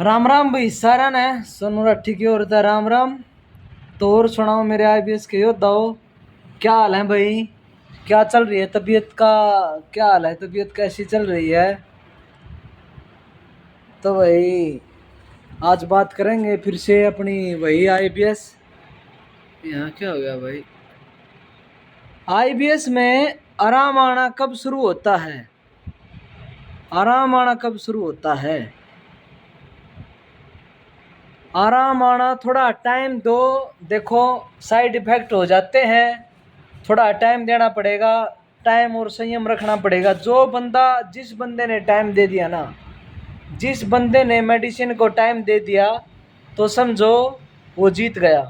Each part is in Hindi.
राम राम भाई सारा ने सोनू राठी की ओर था राम राम। तो और सुनाओ मेरे आईपीएस के योद्धाओ, क्या हाल है भाई? क्या चल रही है तबीयत का? क्या हाल है, तबीयत कैसी चल रही है? तो भाई आज बात करेंगे फिर से अपनी वही आईपीएस। यहाँ क्या हो गया भाई? आईपीएस में आराम आना कब शुरू होता है? आराम आना कब शुरू होता है? आराम आना थोड़ा टाइम दो। देखो, साइड इफेक्ट हो जाते हैं, थोड़ा टाइम देना पड़ेगा। टाइम और संयम रखना पड़ेगा। जिस बंदे ने टाइम दे दिया ना, जिस बंदे ने मेडिसिन को टाइम दे दिया, तो समझो वो जीत गया।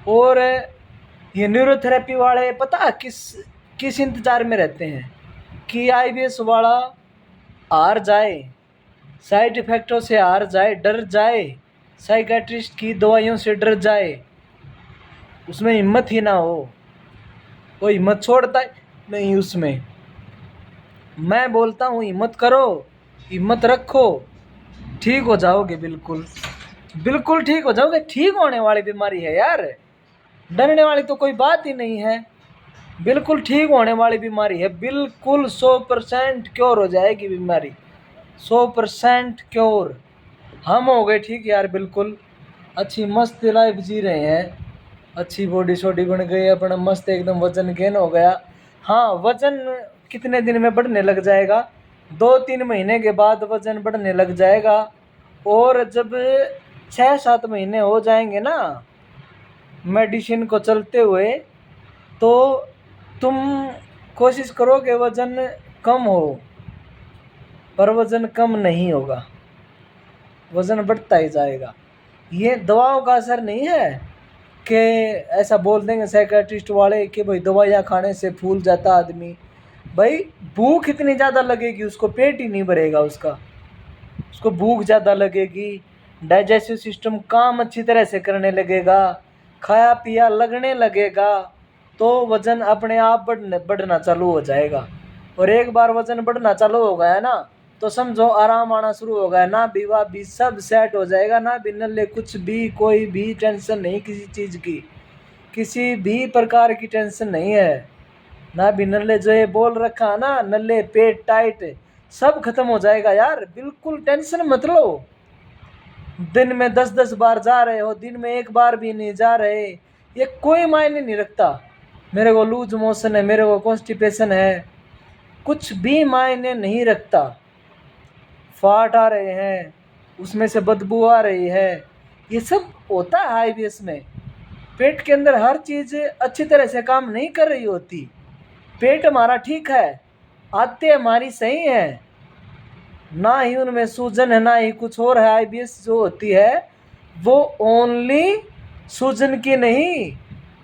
और ये न्यूरोथेरेपी वाले पता किस किस इंतजार में रहते हैं कि आईबीएस वाला हार जाए, साइड इफेक्टों से हार जाए, डर जाए, साइकेट्रिस्ट की दवाइयों से डर जाए, उसमें हिम्मत ही ना हो। वो हिम्मत छोड़ता है नहीं उसमें। मैं बोलता हूँ हिम्मत करो, हिम्मत रखो, ठीक हो जाओगे। बिल्कुल बिल्कुल ठीक हो जाओगे। ठीक होने वाली बीमारी है यार, डरने वाली तो कोई बात ही नहीं है। बिल्कुल ठीक होने वाली बीमारी है। बिल्कुल 100% क्योर हो जाएगी बीमारी, 100% क्योर। हम हो गए ठीक यार, बिल्कुल अच्छी मस्त लाइफ जी रहे हैं, अच्छी बॉडी शॉडी बन गई अपना, मस्त एकदम वजन गेन हो गया। हाँ, वजन कितने दिन में बढ़ने लग जाएगा? 2-3 महीने के बाद वजन बढ़ने लग जाएगा। और जब 6-7 महीने हो जाएंगे ना मेडिसिन को चलते हुए, तो तुम कोशिश करोगे वजन कम हो, पर वजन कम नहीं होगा, वजन बढ़ता ही जाएगा। ये दवाओं का असर नहीं है कि ऐसा बोल देंगे साइकेट्रिस्ट वाले कि भाई दवाइयाँ खाने से फूल जाता आदमी। भाई भूख इतनी ज़्यादा लगेगी उसको, पेट ही नहीं भरेगा उसका, उसको भूख ज़्यादा लगेगी, डाइजेस्टिव सिस्टम काम अच्छी तरह से करने लगेगा, खाया पिया लगने लगेगा, तो वज़न अपने आप बढ़ना चालू हो जाएगा। और एक बार वज़न बढ़ना चालू हो गया ना, तो समझो आराम आना शुरू हो गया। ना विवाह भी सब सेट हो जाएगा, ना भी नल्ले कुछ भी, कोई भी टेंशन नहीं किसी चीज़ की, किसी भी प्रकार की टेंशन नहीं है। ना भी नल्ले जो ये बोल रखा ना, नल्ले पेट टाइट, सब खत्म हो जाएगा यार। बिल्कुल टेंशन मत लो। दिन में 10-10 बार जा रहे हो, दिन में एक बार भी नहीं जा रहे, ये कोई मायने नहीं रखता। मेरे को लूज मोशन है, मेरे को कॉन्स्टिपेशन है, कुछ भी मायने नहीं रखता। फाट आ रहे हैं, उसमें से बदबू आ रही है, ये सब होता है आईबीएस में। पेट के अंदर हर चीज़ अच्छी तरह से काम नहीं कर रही होती। पेट हमारा ठीक है, आते हमारी सही है, ना ही उनमें सूजन है, ना ही कुछ और है। आईबीएस जो होती है वो ओनली सूजन की नहीं,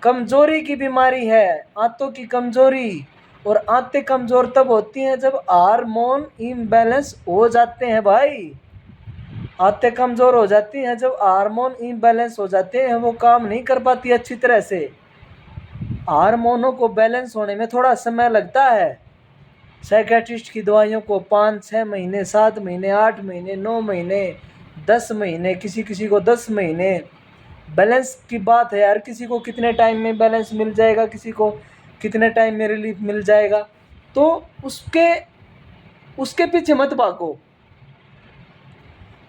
कमजोरी की बीमारी है, आंतों की कमजोरी। और आंतें कमजोर तब होती हैं जब हार्मोन इम्बैलेंस हो जाते हैं भाई। आंतें कमजोर हो जाती हैं जब हार्मोन इम्बैलेंस हो जाते हैं, वो काम नहीं कर पाती अच्छी तरह से। हार्मोनों को बैलेंस होने में थोड़ा समय लगता है। साइकेट्रिस्ट की दवाइयों को 5-6 महीने, 7 महीने, 8 महीने, 9 महीने, 10 महीने, किसी किसी को 10 महीने। बैलेंस की बात है यार, किसी को कितने टाइम में बैलेंस मिल जाएगा, किसी को कितने टाइम में रिलीफ मिल जाएगा। तो उसके उसके पीछे मत भागो।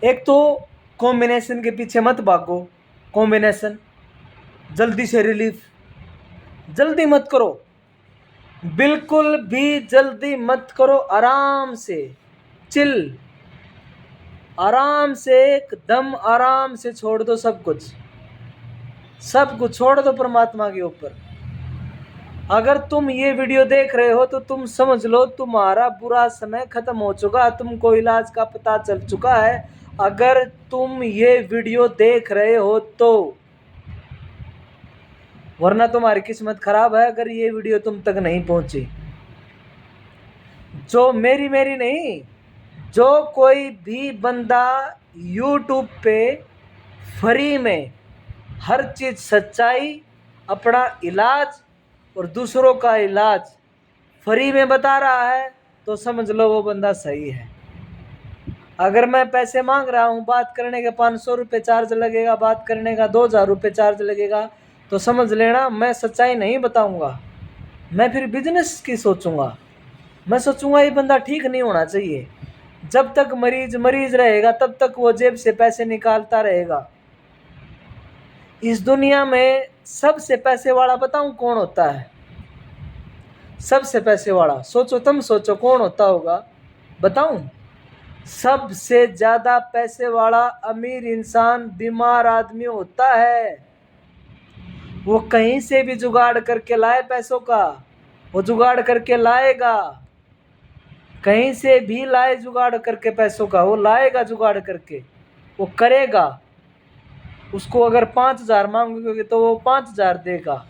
एक तो कॉम्बिनेशन के पीछे मत भागो, कॉम्बिनेशन जल्दी से रिलीफ, जल्दी मत करो, बिल्कुल भी जल्दी मत करो। आराम से चिल, आराम से एकदम आराम से छोड़ दो सब कुछ, सब कुछ छोड़ दो परमात्मा के ऊपर। अगर तुम ये वीडियो देख रहे हो तो तुम समझ लो तुम्हारा बुरा समय खत्म हो चुका, तुमको इलाज का पता चल चुका है। अगर तुम ये वीडियो देख रहे हो तो, वरना तुम्हारी किस्मत खराब है अगर ये वीडियो तुम तक नहीं पहुंची। जो मेरी नहीं, जो कोई भी बंदा यूट्यूब पे फ्री में हर चीज़ सच्चाई, अपना इलाज और दूसरों का इलाज फ्री में बता रहा है, तो समझ लो वो बंदा सही है। अगर मैं पैसे मांग रहा हूँ, बात करने के 500 रुपये चार्ज लगेगा, बात करने का 2000 रुपये चार्ज लगेगा, तो समझ लेना मैं सच्चाई नहीं बताऊँगा। मैं फिर बिजनेस की सोचूंगा। मैं सोचूंगा ये बंदा ठीक नहीं होना चाहिए। जब तक मरीज मरीज रहेगा तब तक वो जेब से पैसे निकालता रहेगा। इस दुनिया में सबसे पैसे वाला बताऊं कौन होता है? सबसे पैसे वाला सोचो, तुम सोचो कौन होता होगा, बताऊं? सबसे ज्यादा पैसे वाला अमीर इंसान बीमार आदमी होता है। वो कहीं से भी जुगाड़ करके लाए पैसों का, वो जुगाड़ करके लाएगा। कहीं से भी लाए जुगाड़ करके पैसों का, वो लाएगा जुगाड़ करके, वो करेगा। उसको अगर 5000 मांगोगे तो वो 5000 देगा।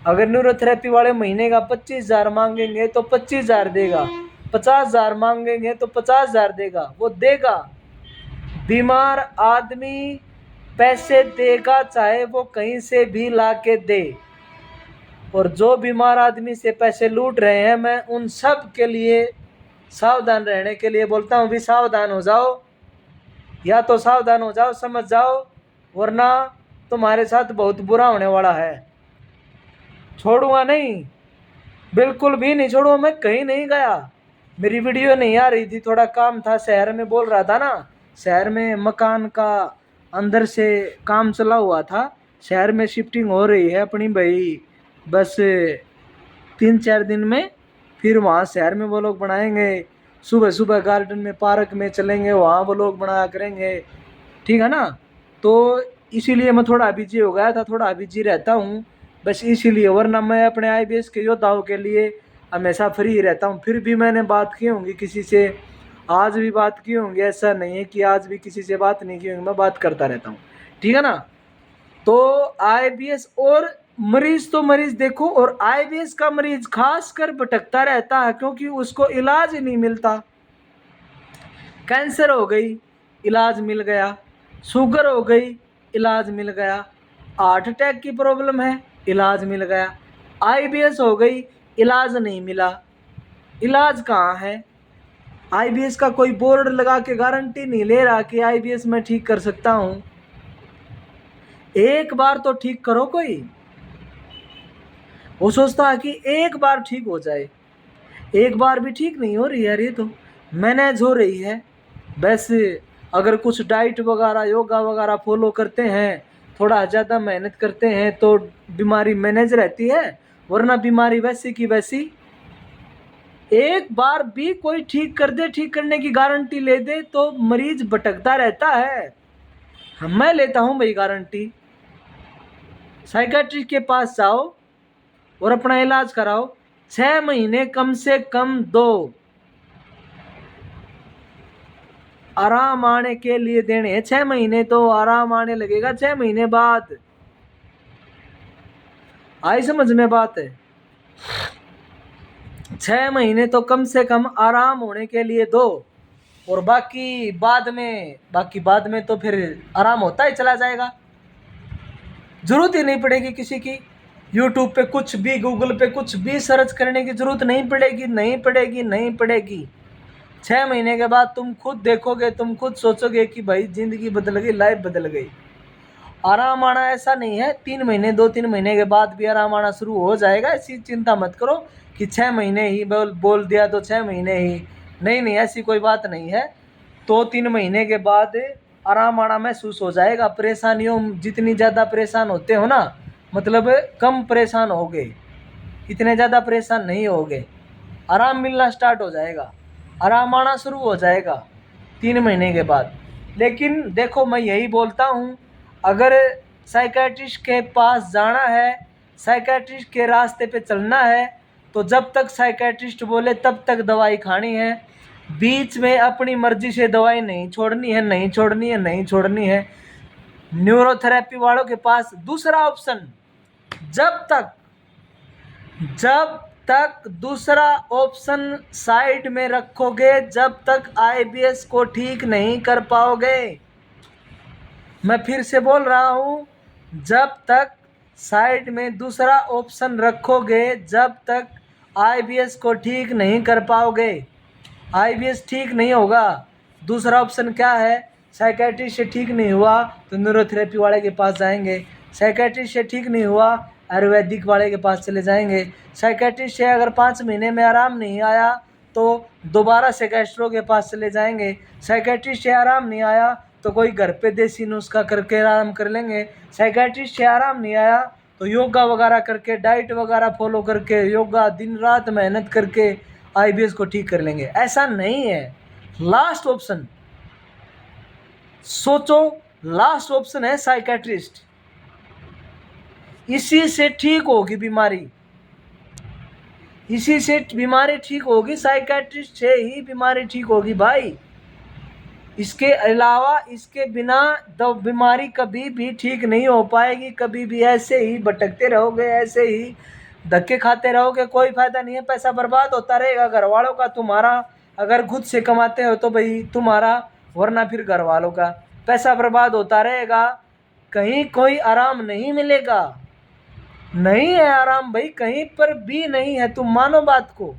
अगर न्यूरोथेरेपी वाले महीने का 25,000 मांगेंगे तो 25,000 देगा। 50,000 मांगेंगे तो 50,000 देगा, वो देगा। बीमार आदमी पैसे देगा, चाहे वो कहीं से भी ला के दे। और जो बीमार आदमी से पैसे लूट रहे हैं, मैं उन सब के लिए सावधान रहने के लिए बोलता हूँ भी सावधान हो जाओ। या तो सावधान हो जाओ, समझ जाओ, वरना तुम्हारे साथ बहुत बुरा होने वाला है। छोड़ूंगा नहीं, बिल्कुल भी नहीं छोड़ूंगा। मैं कहीं नहीं गया, मेरी वीडियो नहीं आ रही थी, थोड़ा काम था, शहर में बोल रहा था ना, शहर में मकान का अंदर से काम चला हुआ था, शहर में शिफ्टिंग हो रही है अपनी भाई, बस 3-4 दिन में फिर वहाँ शहर में वो लोग बनाएंगे। सुबह सुबह गार्डन में पार्क में चलेंगे, वहाँ वो लोग बनाया करेंगे, ठीक है ना। तो इसीलिए मैं थोड़ा बिजी हो गया था, थोड़ा बिजी रहता हूँ बस इसीलिए, वरना मैं अपने IBS के योद्धाओं के लिए हमेशा फ्री रहता हूँ। फिर भी मैंने बात की होंगी किसी से, आज भी बात की होंगी, ऐसा नहीं है कि आज भी किसी से बात नहीं की होंगी, मैं बात करता रहता हूँ, ठीक है ना। तो IBS और मरीज तो मरीज देखो, और IBS का मरीज खास कर भटकता रहता है क्योंकि उसको इलाज ही नहीं मिलता। कैंसर हो गई, इलाज मिल गया, शुगर हो गई, इलाज मिल गया, हार्ट अटैक की प्रॉब्लम है, इलाज मिल गया, IBS हो गई, इलाज नहीं मिला। इलाज कहाँ है? IBS का कोई बोर्ड लगा के गारंटी नहीं ले रहा कि IBS मैं ठीक कर सकता हूँ। एक बार तो ठीक करो कोई। वो सोचता है कि एक बार ठीक हो जाए, एक बार भी ठीक नहीं हो रही यार, ये तो मैनेज हो रही है। वैसे अगर कुछ डाइट वगैरह योगा वगैरह फॉलो करते हैं, थोड़ा ज़्यादा मेहनत करते हैं तो बीमारी मैनेज रहती है, वरना बीमारी वैसी की वैसी। एक बार भी कोई ठीक कर दे, ठीक करने की गारंटी ले दे तो मरीज भटकता रहता है। मैं लेता हूँ भाई गारंटी। साइकेट्रिस्ट के पास जाओ और अपना इलाज कराओ, 6 महीने कम से कम दो, आराम आने के लिए देने हैं। 6 महीने तो आराम आने लगेगा, 6 महीने बाद। आई समझ में बात है? 6 महीने तो कम से कम आराम होने के लिए दो, और बाकी बाद में तो फिर आराम होता ही चला जाएगा। जरूरत ही नहीं पड़ेगी किसी की, यूट्यूब पे कुछ भी, गूगल पे कुछ भी सर्च करने की जरूरत नहीं पड़ेगी, नहीं पड़ेगी, नहीं पड़ेगी। 6 महीने के बाद तुम खुद देखोगे, तुम खुद सोचोगे कि भाई जिंदगी बदल गई, लाइफ बदल गई। आराम आना ऐसा नहीं है 3 महीने 2-3 महीने के बाद भी आराम आना शुरू हो जाएगा, ऐसी चिंता मत करो कि 6 महीने ही बोल दिया तो 6 महीने ही, नहीं नहीं, ऐसी कोई बात नहीं है। 2-3 महीने के बाद आराम आना महसूस हो जाएगा। परेशानियों जितनी ज़्यादा परेशान होते हो ना, मतलब कम परेशान होगे, इतने ज़्यादा परेशान नहीं होगे, आराम मिलना स्टार्ट हो जाएगा, आराम आना शुरू हो जाएगा 3 महीने के बाद। लेकिन देखो मैं यही बोलता हूँ, अगर साइकेट्रिस्ट के पास जाना है, साइकेट्रिस्ट के रास्ते पे चलना है, तो जब तक साइकेट्रिस्ट बोले तब तक दवाई खानी है। बीच में अपनी मर्जी से दवाई नहीं छोड़नी है, नहीं छोड़नी है, नहीं छोड़नी है। न्यूरोथेरेपी वालों के पास दूसरा ऑप्शन, जब तक दूसरा ऑप्शन साइड में रखोगे, जब तक IBS को ठीक नहीं कर पाओगे। मैं फिर से बोल रहा हूँ, जब तक साइड में दूसरा ऑप्शन रखोगे, जब तक IBS को ठीक नहीं कर पाओगे। IBS ठीक नहीं होगा दूसरा ऑप्शन क्या है, साइकेट्रिस्ट से ठीक नहीं हुआ तो न्यूरोथेरेपी वाले के पास जाएंगे, साइकेट्रिस्ट से ठीक नहीं हुआ आयुर्वेदिक वाले के पास चले जाएंगे, साइकेट्रिस्ट से अगर 5 महीने में आराम नहीं आया तो दोबारा से गैस्ट्रो के पास चले जाएंगे, साइकेट्रिस्ट से आराम नहीं आया तो कोई घर पे देसी नुस्खा करके आराम कर लेंगे, साइकेट्रिस्ट से आराम नहीं आया तो योगा वगैरह करके, डाइट वगैरह फॉलो करके, योगा दिन रात मेहनत करके आईबीएस को ठीक कर लेंगे। ऐसा नहीं है। लास्ट ऑप्शन सोचो, लास्ट ऑप्शन है साइकेट्रिस्ट। इसी से ठीक होगी बीमारी, इसी से बीमारी ठीक होगी, साइकेट्रिस्ट से ही बीमारी ठीक होगी भाई। इसके अलावा, इसके बिना बीमारी कभी भी ठीक नहीं हो पाएगी। कभी भी ऐसे ही भटकते रहोगे, ऐसे ही धक्के खाते रहोगे, कोई फायदा नहीं है। पैसा बर्बाद होता रहेगा, घर वालों का, तुम्हारा। अगर खुद से कमाते हो तो भाई तुम्हारा, वरना फिर घर वालों का। पैसा बर्बाद होता रहेगा, कहीं कोई आराम नहीं मिलेगा। नहीं है आराम भाई, कहीं पर भी नहीं है। तुम मानो बात को,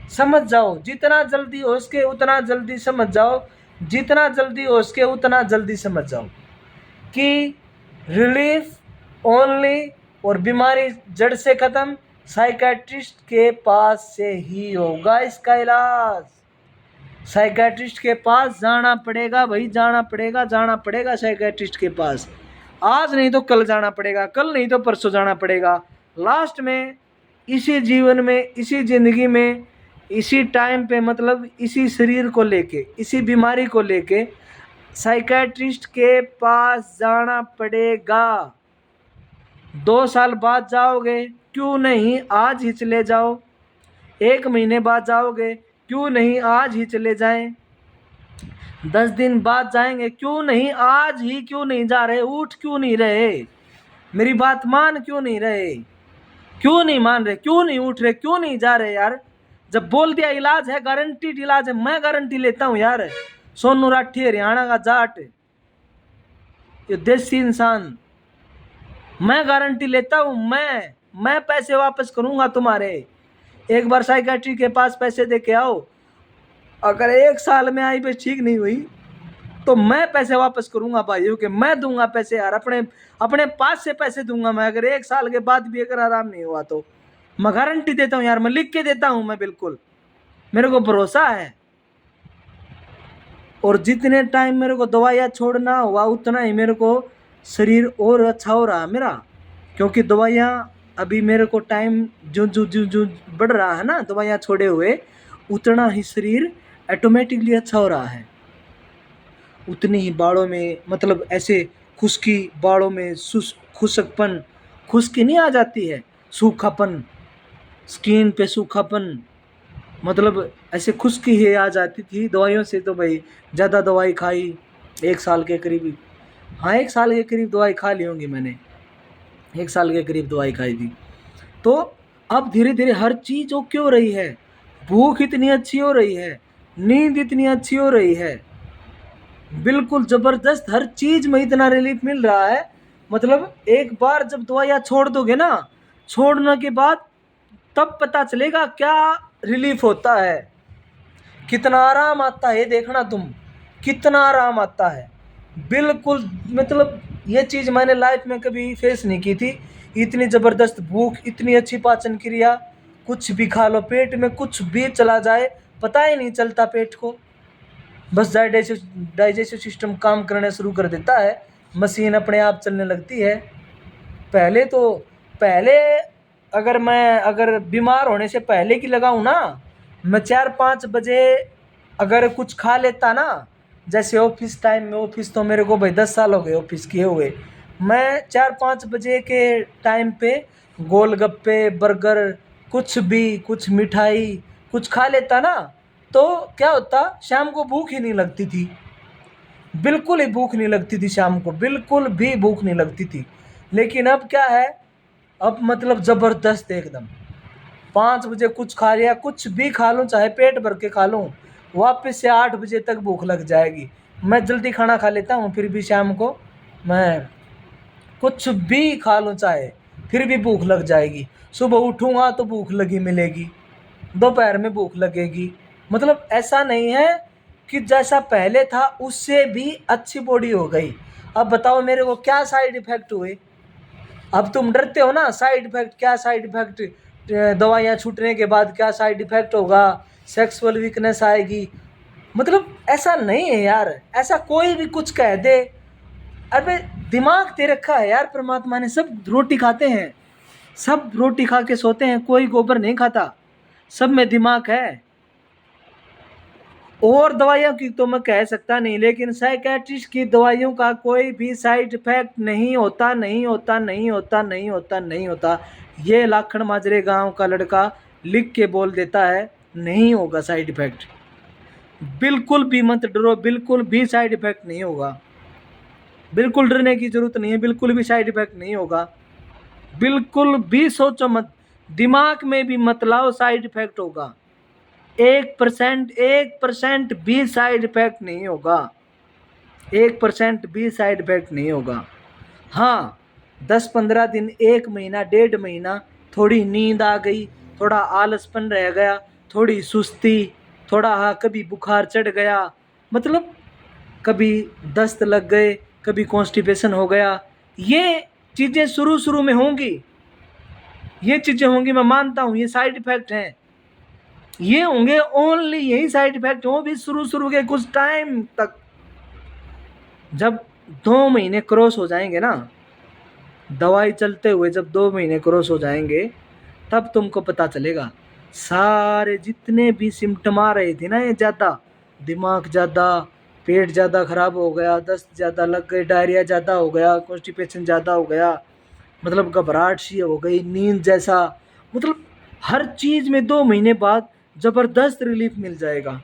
समझ जाओ। जितना जल्दी हो सके उतना जल्दी समझ जाओ, जितना जल्दी हो सके उतना जल्दी समझ जाओ कि रिलीफ ओनली, और बीमारी जड़ से खत्म साइकेट्रिस्ट के पास से ही होगा। इसका इलाज साइकेट्रिस्ट के पास जाना पड़ेगा भाई, जाना पड़ेगा, जाना पड़ेगा साइकेट्रिस्ट के पास। आज नहीं तो कल जाना पड़ेगा, कल नहीं तो परसों जाना पड़ेगा। लास्ट में इसी जीवन में, इसी ज़िंदगी में, इसी टाइम पे, मतलब इसी शरीर को लेके, इसी बीमारी को लेके साइकेट्रिस्ट के पास जाना पड़ेगा। 2 साल बाद जाओगे, क्यों नहीं आज ही चले जाओ। 1 महीने बाद जाओगे, क्यों नहीं आज ही चले जाएं। 10 दिन बाद जाएंगे, क्यों नहीं आज ही, क्यों नहीं जा रहे, उठ क्यों नहीं रहे, मेरी बात मान क्यों नहीं रहे, क्यों नहीं मान रहे, क्यों नहीं उठ रहे, क्यों नहीं जा रहे यार। जब बोल दिया इलाज है, गारंटीड इलाज है, मैं गारंटी लेता हूँ यार। सोनू राठी हरियाणा का जाट, ये देसी इंसान, मैं गारंटी लेता हूँ। मैं पैसे वापस करूंगा तुम्हारे। एक बार साइकेट्री के पास पैसे दे के आओ, अगर 1 साल में आई बस ठीक नहीं हुई तो मैं पैसे वापस करूंगा भाइयों के, मैं दूंगा पैसे यार, अपने पास से पैसे दूंगा मैं। अगर 1 साल के बाद भी अगर आराम नहीं हुआ तो मैं गारंटी देता हूँ यार, मैं लिख के देता हूँ, मैं बिल्कुल, मेरे को भरोसा है। और जितने टाइम मेरे को दवाइयाँ छोड़ना हुआ उतना ही मेरे को शरीर और अच्छा हो रहा मेरा, क्योंकि दवाइयाँ अभी मेरे को टाइम जो बढ़ रहा है ना, दवाइयाँ छोड़े हुए, उतना ही शरीर ऑटोमेटिकली अच्छा हो रहा है। उतनी ही बालों में, मतलब ऐसे खुश्की, बालों में खुशकपन, खुश्की नहीं आ जाती है, सूखापन, स्किन पे सूखापन, मतलब ऐसे खुश्की ही आ जाती थी दवाइयों से। तो भाई ज़्यादा दवाई खाई, 1 साल के करीब, हाँ 1 साल के करीब दवाई खा ली होंगी मैंने, 1 साल के करीब दवाई खाई थी। तो अब धीरे धीरे हर चीज़ ओके हो रही है, भूख इतनी अच्छी हो रही है, नींद इतनी अच्छी हो रही है, बिल्कुल ज़बरदस्त, हर चीज़ में इतना रिलीफ मिल रहा है। मतलब एक बार जब दवाइयाँ छोड़ दोगे ना, छोड़ने के बाद तब पता चलेगा क्या रिलीफ होता है, कितना आराम आता है। देखना तुम, कितना आराम आता है, बिल्कुल। मतलब ये चीज़ मैंने लाइफ में कभी फेस नहीं की थी। इतनी ज़बरदस्त भूख, इतनी अच्छी पाचन क्रिया, कुछ भी खा लो, पेट में कुछ भी चला जाए पता ही नहीं चलता पेट को, बस डाइजेस्टिव सिस्टम काम करना शुरू कर देता है, मशीन अपने आप चलने लगती है। पहले अगर बीमार होने से पहले की लगाऊं ना, मैं 4-5 बजे अगर कुछ खा लेता ना, जैसे ऑफिस टाइम में, ऑफिस तो मेरे को भाई 10 साल हो गए ऑफिस किए हुए, मैं 4-5 बजे के टाइम पे गोलगप्पे, बर्गर, कुछ भी, कुछ मिठाई, कुछ खा लेता ना, तो क्या होता, शाम को भूख ही नहीं लगती थी, बिल्कुल ही भूख नहीं लगती थी शाम को, बिल्कुल भी भूख नहीं लगती थी। लेकिन अब क्या है, अब मतलब ज़बरदस्त एकदम, 5 बजे कुछ खा लिया, कुछ भी खा लूँ, चाहे पेट भर के खा लूँ, वापस से 8 बजे तक भूख लग जाएगी। मैं जल्दी खाना खा लेता हूँ, फिर भी शाम को मैं कुछ भी खा लूँ चाहे, फिर भी भूख लग जाएगी। सुबह उठूँगा तो भूख लगी मिलेगी, दोपहर में भूख लगेगी। मतलब ऐसा नहीं है कि जैसा पहले था उससे भी अच्छी बॉडी हो गई। अब बताओ मेरे को क्या साइड इफ़ेक्ट हुए? अब तुम डरते हो ना, साइड इफ़ेक्ट, क्या साइड इफ़ेक्ट, दवाइयाँ छूटने के बाद क्या साइड इफ़ेक्ट होगा, सेक्सुअल वीकनेस आएगी। मतलब ऐसा नहीं है यार, ऐसा कोई भी कुछ कह दे। अबे दिमाग दे रखा है यार परमात्मा ने, सब रोटी खाते हैं, सब रोटी खा के सोते हैं, कोई गोबर नहीं खाता, सब में दिमाग है। और दवाइयों की तो मैं कह सकता नहीं, लेकिन साइकेट्रिस्ट की दवाइयों का कोई भी साइड इफेक्ट नहीं होता, नहीं होता, नहीं होता, नहीं होता, नहीं होता। ये लाखन माजरे गांव का लड़का लिख के बोल देता है नहीं होगा साइड इफेक्ट। बिल्कुल भी मत डरो, बिल्कुल भी साइड इफेक्ट नहीं होगा, बिल्कुल डरने की जरूरत नहीं है, बिल्कुल भी साइड इफेक्ट नहीं होगा। बिल्कुल भी सोचो मत, दिमाग में भी मत लाओ साइड इफेक्ट होगा। 1% भी साइड इफेक्ट नहीं होगा, 1% भी साइड इफेक्ट नहीं होगा। हाँ, 10-15 दिन, 1 महीना, 1.5 महीना थोड़ी नींद आ गई, थोड़ा आलसपन रह गया, थोड़ी सुस्ती, थोड़ा हाँ कभी बुखार चढ़ गया, मतलब कभी दस्त लग गए, कभी कॉन्स्टिपेशन हो गया, ये चीज़ें शुरू शुरू में होंगी, ये चीज़ें होंगी, मैं मानता हूँ ये साइड इफेक्ट हैं, ये होंगे, ओनली यही साइड इफेक्ट हो भी शुरू शुरू के कुछ टाइम तक। जब 2 महीने क्रॉस हो जाएंगे ना, दवाई चलते हुए जब 2 महीने क्रॉस हो जाएंगे, तब तुमको पता चलेगा सारे जितने भी सिम्टम आ रहे थे ना, ये ज़्यादा दिमाग ज़्यादा, पेट ज़्यादा खराब हो गया, दस्त ज़्यादा लग गई, डायरिया ज़्यादा हो गया, कॉन्स्टिपेशन ज़्यादा हो गया, मतलब घबराहट सी हो गई, नींद जैसा, मतलब हर चीज़ में 2 महीने बाद ज़बरदस्त रिलीफ मिल जाएगा,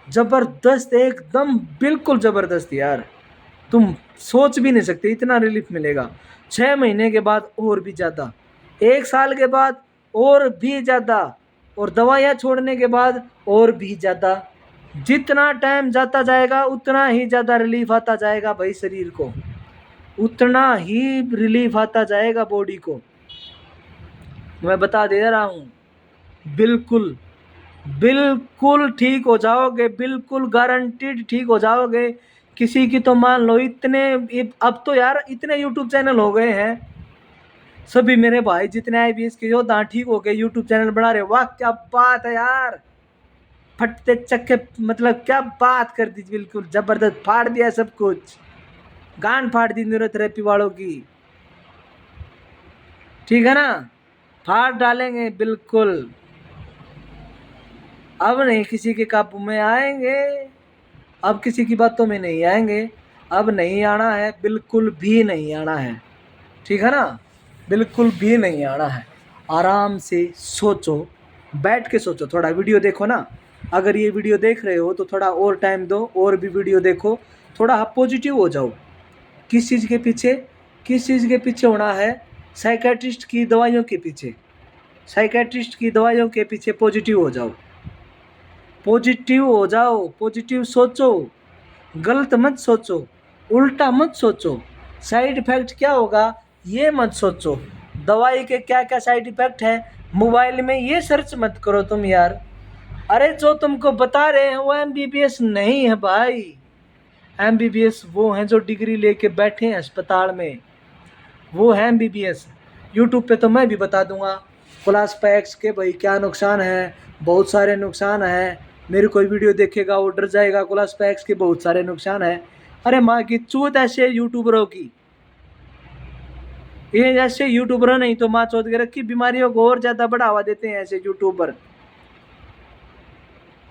ज़बरदस्त एकदम, बिल्कुल ज़बरदस्त यार, तुम सोच भी नहीं सकते इतना रिलीफ मिलेगा। 6 महीने के बाद और भी ज़्यादा, 1 साल के बाद और भी ज़्यादा, और दवाइयाँ छोड़ने के बाद और भी ज़्यादा। जितना टाइम जाता जाएगा उतना ही ज़्यादा रिलीफ आता जाएगा भाई शरीर को, उतना ही रिलीफ आता जाएगा बॉडी को, मैं बता दे रहा हूँ। बिल्कुल बिल्कुल ठीक हो जाओगे, बिल्कुल गारंटीड ठीक हो जाओगे। किसी की तो मान लो इतने, अब तो यार इतने यूट्यूब चैनल हो गए हैं, सभी मेरे भाई जितने IBS के योद्धा ठीक हो गए, यूट्यूब चैनल बना रहे, वाह क्या बात है यार, फटते चक्के, मतलब क्या बात कर दी, बिल्कुल जबरदस्त, फाड़ दिया सब कुछ, गांड फाड़ दी न्यूरोथेरेपी वालों की, ठीक है ना, फाड़ डालेंगे बिल्कुल। अब नहीं किसी के काबू में आएंगे, अब किसी की बातों में नहीं आएंगे, अब नहीं आना है, बिल्कुल भी नहीं आना है, ठीक है ना, बिल्कुल भी नहीं आना है। आराम से सोचो, बैठ के सोचो, थोड़ा वीडियो देखो ना, अगर ये वीडियो देख रहे हो तो थोड़ा और टाइम दो, और भी वीडियो देखो, थोड़ा पॉजिटिव हो जाओ। किस चीज़ के पीछे, किस चीज़ के पीछे होना है? साइकेट्रिस्ट की दवाइयों के पीछे, साइकेट्रिस्ट की दवाइयों के पीछे पॉजिटिव हो जाओ, पॉजिटिव हो जाओ, पॉजिटिव सोचो, गलत मत सोचो, उल्टा मत सोचो, साइड इफ़ेक्ट क्या होगा ये मत सोचो, दवाई के क्या क्या साइड इफ़ेक्ट है मोबाइल में ये सर्च मत करो तुम यार। अरे जो तुमको बता रहे हैं वो MBBS नहीं है भाई, MBBS वो हैं जो डिग्री लेके बैठे हैं अस्पताल में, वो है MBBS। यूट्यूब पे तो मैं भी बता दूंगा क्लास पैक्स के भाई क्या नुकसान है, बहुत सारे नुकसान है, मेरी कोई वीडियो देखेगा वो डर जाएगा, क्लास पैक्स के बहुत सारे नुकसान है। अरे माँ की चूत ऐसे यूट्यूबरों की, ये ऐसे यूट्यूबर नहीं तो माँ चौथ के रखी बीमारियों को और ज़्यादा बढ़ावा देते हैं ऐसे यूट्यूबर,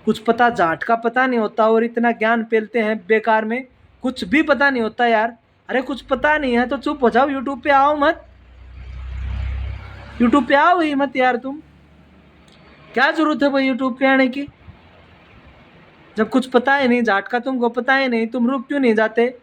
कुछ पता जाट का पता नहीं होता और इतना ज्ञान फैलते हैं बेकार में, कुछ भी पता नहीं होता यार। अरे कुछ पता नहीं है तो चुप हो जाओ, यूट्यूब पे आओ मत, यूट्यूब पे आओ ही मत यार, तुम क्या जरूरत है भाई यूट्यूब पे आने की, जब कुछ पता है नहीं, जाट का तुमको पता है नहीं, तुम रुक क्यों नहीं जाते?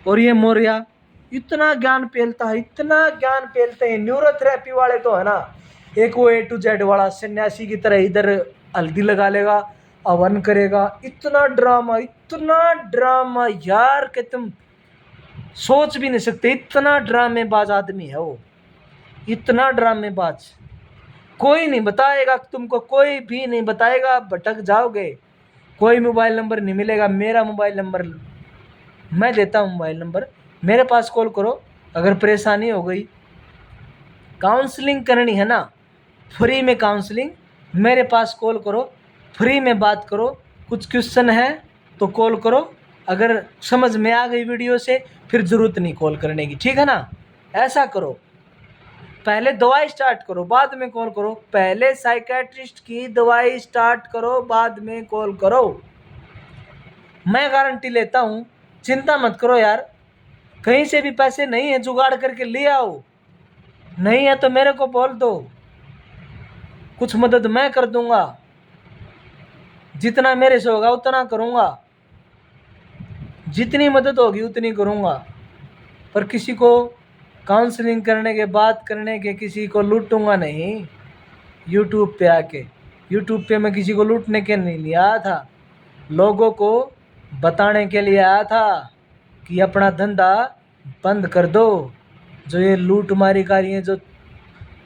और ये मौर्या इतना ज्ञान फैलता है, इतना ज्ञान फैलते हैं न्यूरोथेरेपी वाले तो है ना, एक वो A to Z वाला सन्यासी की तरह इधर हल्दी लगा लेगा, हवन करेगा, इतना ड्रामा यार कि तुम सोच भी नहीं सकते, इतना ड्रामेबाज आदमी है वो, इतना ड्रामेबाज। कोई नहीं बताएगा तुमको, कोई भी नहीं बताएगा, भटक जाओगे, कोई मोबाइल नंबर नहीं मिलेगा, मेरा मोबाइल नंबर मैं देता हूँ। मोबाइल नंबर मेरे पास कॉल करो अगर परेशानी हो गई। काउंसलिंग करनी है ना, फ्री में काउंसलिंग, मेरे पास कॉल करो, फ्री में बात करो। कुछ क्वेश्चन है तो कॉल करो, अगर समझ में आ गई वीडियो से फिर ज़रूरत नहीं कॉल करने की, ठीक है ना। ऐसा करो, पहले दवाई स्टार्ट करो बाद में कॉल करो। पहले साइकेट्रिस्ट की दवाई स्टार्ट करो बाद में कॉल करो। मैं गारंटी लेता हूँ, चिंता मत करो यार। कहीं से भी पैसे नहीं है जुगाड़ करके ले आओ, नहीं है तो मेरे को बोल दो, कुछ मदद मैं कर दूंगा। जितना मेरे से होगा उतना करूंगा, जितनी मदद होगी उतनी करूंगा। पर किसी को काउंसलिंग करने के बात करने के किसी को लूटूंगा नहीं। यूट्यूब पे आके, यूट्यूब पे मैं किसी को लूटने के नहीं लिए आया था, लोगों को बताने के लिए आया था कि अपना धंधा बंद कर दो। जो ये लूट मारी का ये जो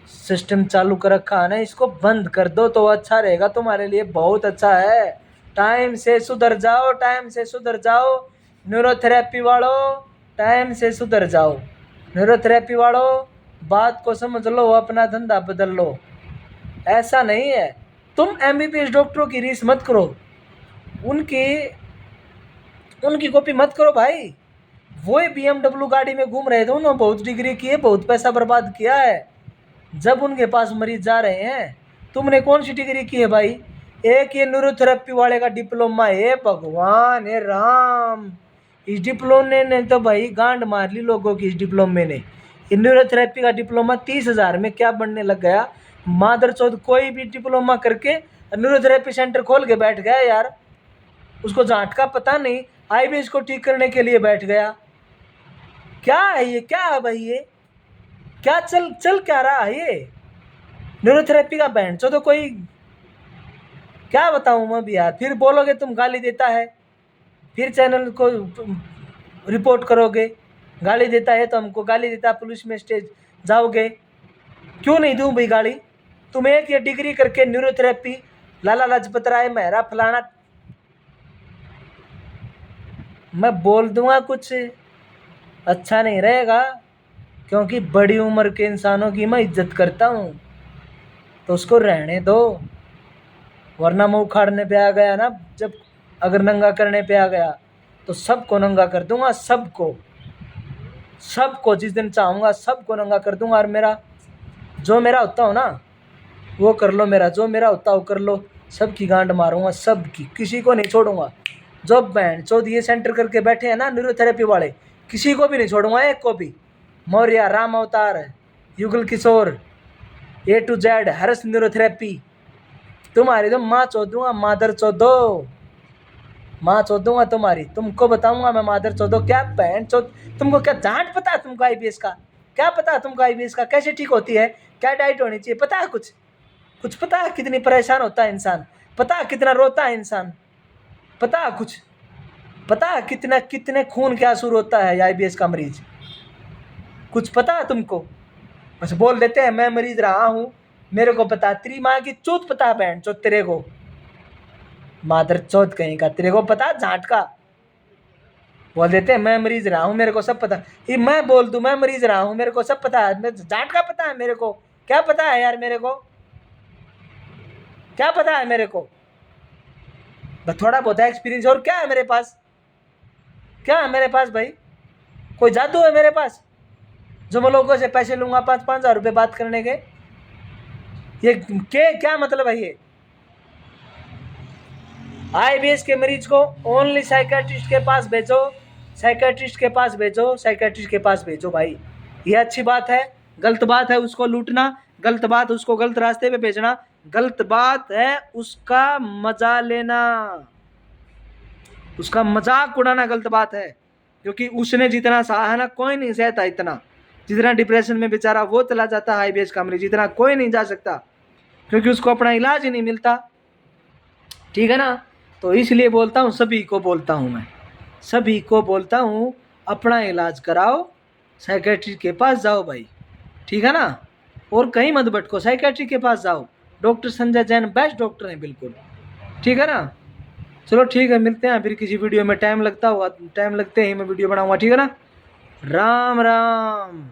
सिस्टम चालू कर रखा है ना, इसको बंद कर दो तो अच्छा रहेगा, तुम्हारे लिए बहुत अच्छा है। टाइम से सुधर जाओ, टाइम से सुधर जाओ न्यूरोथेरेपी वालों, टाइम से सुधर जाओ न्यूरोथेरेपी वालों। बात को समझ लो, अपना धंधा बदल लो। ऐसा नहीं है, तुम एमबीबीएस डॉक्टरों की रीस मत करो, उनकी कॉपी मत करो भाई। वो BMW गाड़ी में घूम रहे थे, उन्होंने बहुत डिग्री की है, बहुत पैसा बर्बाद किया है, जब उनके पास मरीज जा रहे हैं। तुमने कौन सी डिग्री की है भाई? एक ये न्यूरोथेरेपी वाले का डिप्लोमा है, भगवान है राम। इस डिप्लोमे ने तो भाई गांड मार ली लोगों की। इस डिप्लोमे ने, न्यूरोथेरेपी का डिप्लोमा 30,000 में क्या बनने लग गया। मादरचोद कोई भी डिप्लोमा करके न्यूरोथेरेपी सेंटर खोल के बैठ गया यार, उसको जांच का पता नहीं, आईबीएस को ठीक करने के लिए बैठ गया। क्या है ये, क्या है भाई ये, क्या चल क्या रहा है ये न्यूरोथेरेपी का बैंड। तो कोई क्या बताऊं मैं भी यार। फिर बोलोगे तुम गाली देता है, फिर चैनल को रिपोर्ट करोगे, गाली देता है तो हमको गाली देता है, पुलिस में स्टेज जाओगे। क्यों नहीं दूं भाई गाली? तुम एक ये डिग्री करके न्यूरोथेरेपी, लाला लाजपत राय, मेहरा, फलाना, मैं बोल दूंगा कुछ अच्छा नहीं रहेगा, क्योंकि बड़ी उम्र के इंसानों की मैं इज्जत करता हूँ, तो उसको रहने दो। वरना मुँह उखाड़ने पे आ गया ना, जब अगर नंगा करने पे आ गया तो सबको नंगा कर दूंगा, सबको जिस दिन चाहूँगा सबको नंगा कर दूंगा। और जो मेरा होता हो ना वो कर लो, मेरा जो मेरा होता हो कर लो, सबकी गांड मारूंगा, सबकी, किसी को नहीं छोड़ूंगा। जो बैंड चौथ ये सेंटर करके बैठे हैं ना न्यूरोथेरेपी वाले, किसी को भी नहीं छोड़ूंगा, एक को भी। मौर्य, राम अवतार, Yugal Kishore, A to Z, Harsh neurotherapy, तुम्हारी तो माँ चौधूंगा, मादर चौधो, माँ चौधूंगा तुम्हारी। तुमको बताऊंगा मैं मादर चौधो क्या बहन चौथ। तुमको क्या जांच पता है तुमको आईबीएस का? क्या पता है तुमको आईबीएस का कैसे ठीक होती है? क्या डाइट होनी चाहिए पता है? कुछ पता है? कितनी परेशान होता है इंसान? पता है कितना रोता है इंसान? पता है कुछ? पता है कितने खून के आंसू रोता है आईबीएस का मरीज? कुछ पता है तुमको? बस बोल देते हैं मैं मरीज रहा हूँ, मेरे को पता। तेरी माँ की चौथ पता है बहन चौथ तेरे को, मादर चौथ कहीं का, तेरे को पता झांट का? बोल देते हैं मैं मरीज रहा हूँ, मेरे को सब पता। ये मैं बोल दूं मैं मरीज रहा हूँ, मेरे को सब पता है, मैं झांट का पता है मेरे को? क्या पता है यार मेरे को? क्या पता है मेरे को? बस थोड़ा बहुत एक्सपीरियंस। और क्या है मेरे पास? क्या है मेरे पास भाई? कोई जादू है मेरे पास जो मैं लोगों से पैसे लूंगा 5-5 हज़ार रुपये बात करने के? ये क्या मतलब है ये? आईबीएस के मरीज को ओनली साइकेट्रिस्ट के पास भेजो, साइकेट्रिस्ट के पास भेजो, साइकेट्रिस्ट के पास भेजो भाई। ये अच्छी बात है? गलत बात है उसको लूटना, गलत बात उसको गलत रास्ते पे भेजना, गलत बात है उसका मजा लेना, उसका मजाक उड़ाना गलत बात है। क्योंकि उसने जितना सहा है ना, कोई नहीं सहता इतना। जितना डिप्रेशन में बेचारा वो चला जाता है आईबीएस का मरीज, इतना कोई नहीं जा सकता, क्योंकि उसको अपना इलाज ही नहीं मिलता। ठीक है ना? तो इसलिए बोलता हूँ, सभी को बोलता हूँ, मैं सभी को बोलता हूँ, अपना इलाज कराओ, साइकेट्रिस्ट के पास जाओ भाई। ठीक है ना? और कहीं मत भटको, साइकेट्रिस्ट के पास जाओ। Doctor Sanjay Jain best doctor हैं बिल्कुल। ठीक है ना? चलो ठीक है, मिलते हैं फिर किसी वीडियो में। टाइम लगता होगा, टाइम लगते ही मैं वीडियो बनाऊंगा, ठीक है ना। राम राम।